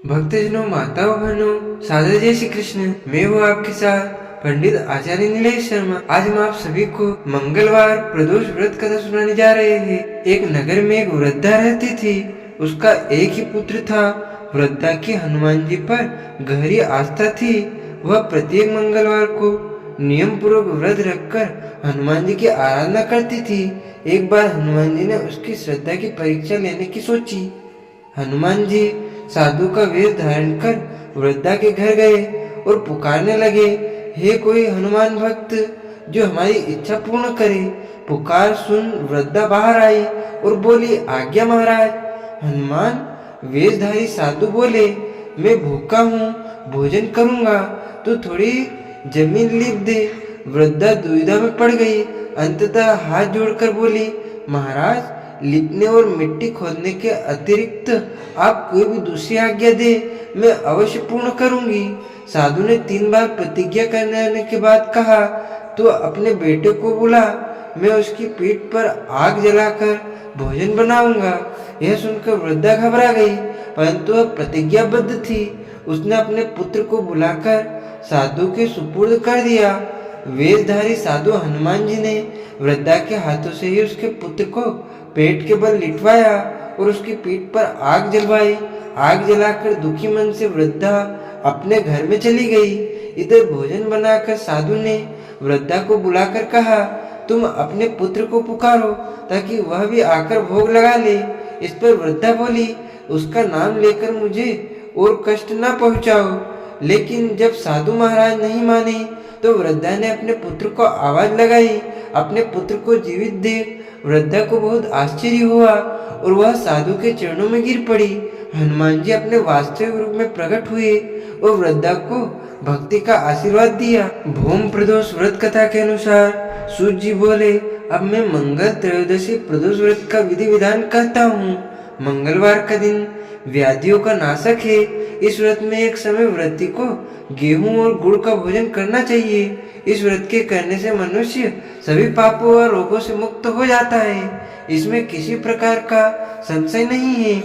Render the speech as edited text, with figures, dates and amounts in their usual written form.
भक्तजनों, माताओं, बहनों, सादर जय श्री कृष्ण। मैं हूँ आपके साथ पंडित आचार्य नीलेश शर्मा। आज हम आप सभी को मंगलवार प्रदोष व्रत कथा सुनाने जा रहे हैं। एक नगर में एक वृद्धा रहती थी। उसका एक ही पुत्र था। वृद्धा की हनुमान जी पर गहरी आस्था थी। वह प्रत्येक मंगलवार को नियम पूर्वक व्रत रखकर हनुमान जी की आराधना करती थी। एक बार हनुमान जी ने उसकी श्रद्धा की परीक्षा लेने की सोची। हनुमान जी साधु का वेश धारण कर वृद्धा के घर गए और पुकारने लगे, हे कोई हनुमान भक्त जो हमारी इच्छा पूर्ण करे। पुकार सुन वृद्धा बाहर आई और बोली, आज्ञा महाराज। हनुमान वेशधारी साधु बोले, मैं भूखा हूँ, भोजन करूँगा, तो थोड़ी जमीन लीप दे। वृद्धा दुविधा में पड़ गई। अंततः हाथ जोड़कर बोली, महाराज, लिपने और मिट्टी खोदने के अतिरिक्त आप कोई भी दूसरी आज्ञा दे, मैं अवश्य पूर्ण करूंगी। साधु ने 3 बार प्रतिज्ञा करने के बाद कहा, तो अपने बेटे को बुला, मैं उसकी पीठ पर आग जलाकर भोजन बनाऊंगा। यह सुनकर वृद्धा घबरा गई, परंतु वह प्रतिज्ञाबद्ध थी। उसने अपने पुत्र को बुलाकर साधु के सुपुर्द कर दिया। वेशधारी साधु हनुमान जी ने वृद्धा के हाथों से ही उसके पुत्र को पेट के बल लिटवाया और उसकी पीठ पर आग जलवाई। आग जलाकर दुखी मन से वृद्धा अपने घर में चली गई। इधर भोजन बनाकर साधु ने वृद्धा को बुलाकर कहा, तुम अपने पुत्र को पुकारो ताकि वह भी आकर भोग लगा ले। इस पर वृद्धा बोली, उसका नाम लेकर मुझे और कष्ट न पहुंचाओ। लेकिन जब साधु महाराज नहीं माने तो वृद्धा ने अपने पुत्र को आवाज लगाई। अपने पुत्र को जीवित देख वृद्धा को बहुत आश्चर्य हुआ और वह साधु के चरणों में गिर पड़ी। हनुमान जी अपने वास्तविक रूप में प्रकट हुए और वृद्धा को भक्ति का आशीर्वाद दिया। भूम प्रदोष व्रत कथा के अनुसार सूत जी बोले, अब मैं मंगल त्रयोदशी प्रदोष व्रत का विधि विधान कहता हूँ। मंगलवार का दिन व्याधियों का नाशक है। इस व्रत में एक समय व्रती को गेहूं और गुड़ का भोजन करना चाहिए। इस व्रत के करने से मनुष्य सभी पापों और रोगों से मुक्त हो जाता है। इसमें किसी प्रकार का संशय नहीं है।